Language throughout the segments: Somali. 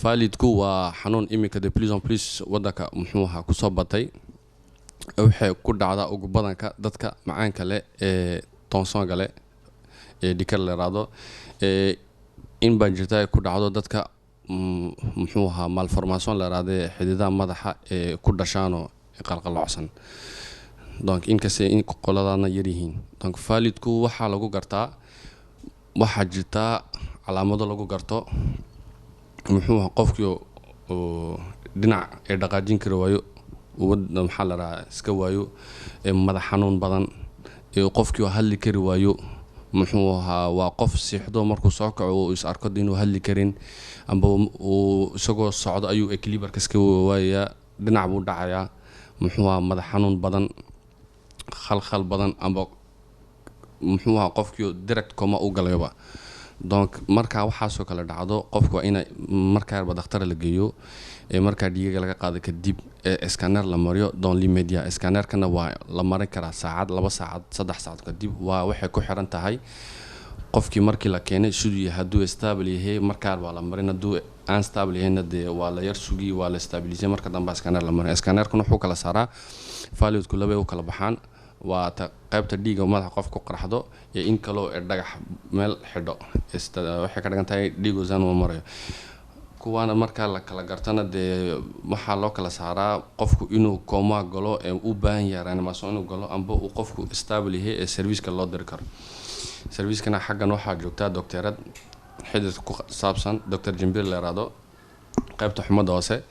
faalidku waa xanuun imika de plus en plus wadanka muxuu ahaa ku soo batay waxay ku dhacdaa ugu badanka dadka macaanka leh ee toonsonga leh ee dhikar la yiraahdo in baa jirta ku dhacdo dadka muxuu ahaa malformation la yiraahdo xididaha madaxa ee ku dhashaano qalqalocsan donc in kasta in qoladana yarihiin donc faalidku waxa lagu gartaa waxa jirta calaamado lagu garto muxuu ahaa qofkii oo dhinac ee dhaqaajin kara waayo wada waxa la raaca iska waayo madax xanuun badan ee qofkii oo hadli kari waayo muxuu ahaa waa qof siixdo markuu soo kaco oo is arko inuu hadli karin amba uu isagoo socdo ayuu equilibrium iska waaya dhinac buu dhacayaa muxuu ahaa madax xanuun badan khalkhal badan amba muxuu ahaa qofkii direct koma u galayba donc marka waxa soo kala dhacdo qofku ina marka dhakhtar la geeyo marka dhiiga laga qaado kadib scanner la mariyo dans l'immédiat scanner kana waa la marin karaa saacad 2 saacad 3 saacad kadib waa waxay ku xiran tahay qofkii markii la keenay sidii haduu stable yahay marka waa la marin haduu unstable yahay waa la yar sugi waa la stabiliser marka dambe scanner la marin scanner kana wuxuu kala saaraa faalidku laba u kala baxaan waa qaybta dhiiga madaxa qofku qarxdo iyo in kale oo dhagax meel xidho waxay ka dhigan tahay dhiigoosan oo marayo kuwaana marka la kala gartana de waxa loo kala saaraa qofku inuu koma galo ee u baahan yahay reanimation inuu galo amba uu qofku stable yahay ee service-ka loo diri karo service-kana xaggan waxa joogta doctorad xidid ku saabsan Dr. Jimbir Lerado qaybta xumada hoose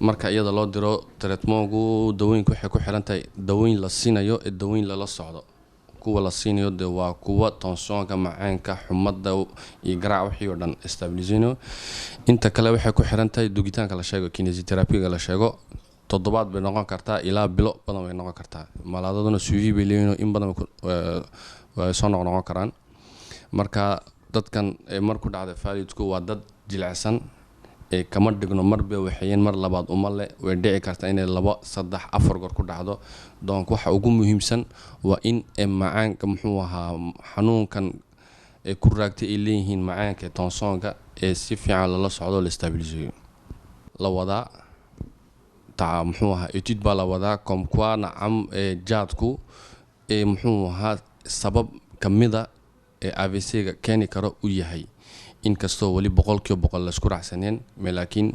marka iyada loo diro treatment-gu dawooyinka waxay ku xiran tahay dawooyin la siinayo ee dawooyin la socdo kuwa la siinayo de waa kuwa tensionka macaanka xumada iyo garaac wixii oo dhan stabilisino inta kale waxay ku xiran tahay dugitaanka la sheego kinesiotherapy-ga la sheego toddobaad bay noqon kartaa ilaa bilo badan way noqon kartaa malaadaduna suivi bay leeyihiin in badan way soo noqon karaan marka dadkan markuu dhacday faalidku waa dad jilicsan kama dhigno marba waxayeen mar labaad uma le way dhici kartaa inay 2 3 4 goor ku dhacdo donc waxa ugu muhiimsan waa in macaanka muxuu ahaa xanuunkan ku raagtay ay leeyihiin macaanka tensonka si fiican la socdo la stabiliseeyo la wada taa muxuu ahaa etude baa la wada comme quoi nacam jaadku muxuu ahaa sabab kamida AVC-ga keeni karo u yahay in kasto wali 100% la isku raacsaneen laakiin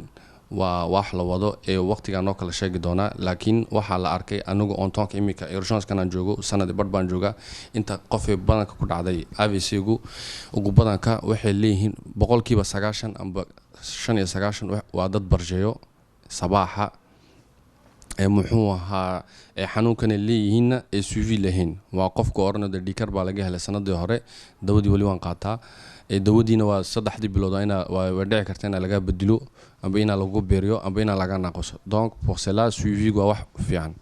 waa wax la wado waqtiga noo kala sheegi doona laakiin waxa la arkay anagu on tonka imika urgence kana joogo sanad bad baan jooga inta qof badanka ku dhacday AVC-gu ugu badanka waxay leeyihiin 90% amba 95 waa dad barjeeyo sabaxa muxuu ahaa xanuunkan leeyihiin suivi lahayn waa qofka oranada dhikar baa laga helay sanadii hore dawadii wali waan qaataa dawadiina waa 3 bilood waa dhici kartaa in laga bedelo amba in lagu beeriyo amba in laga naqoso donc pour cela suivi waa wax fiican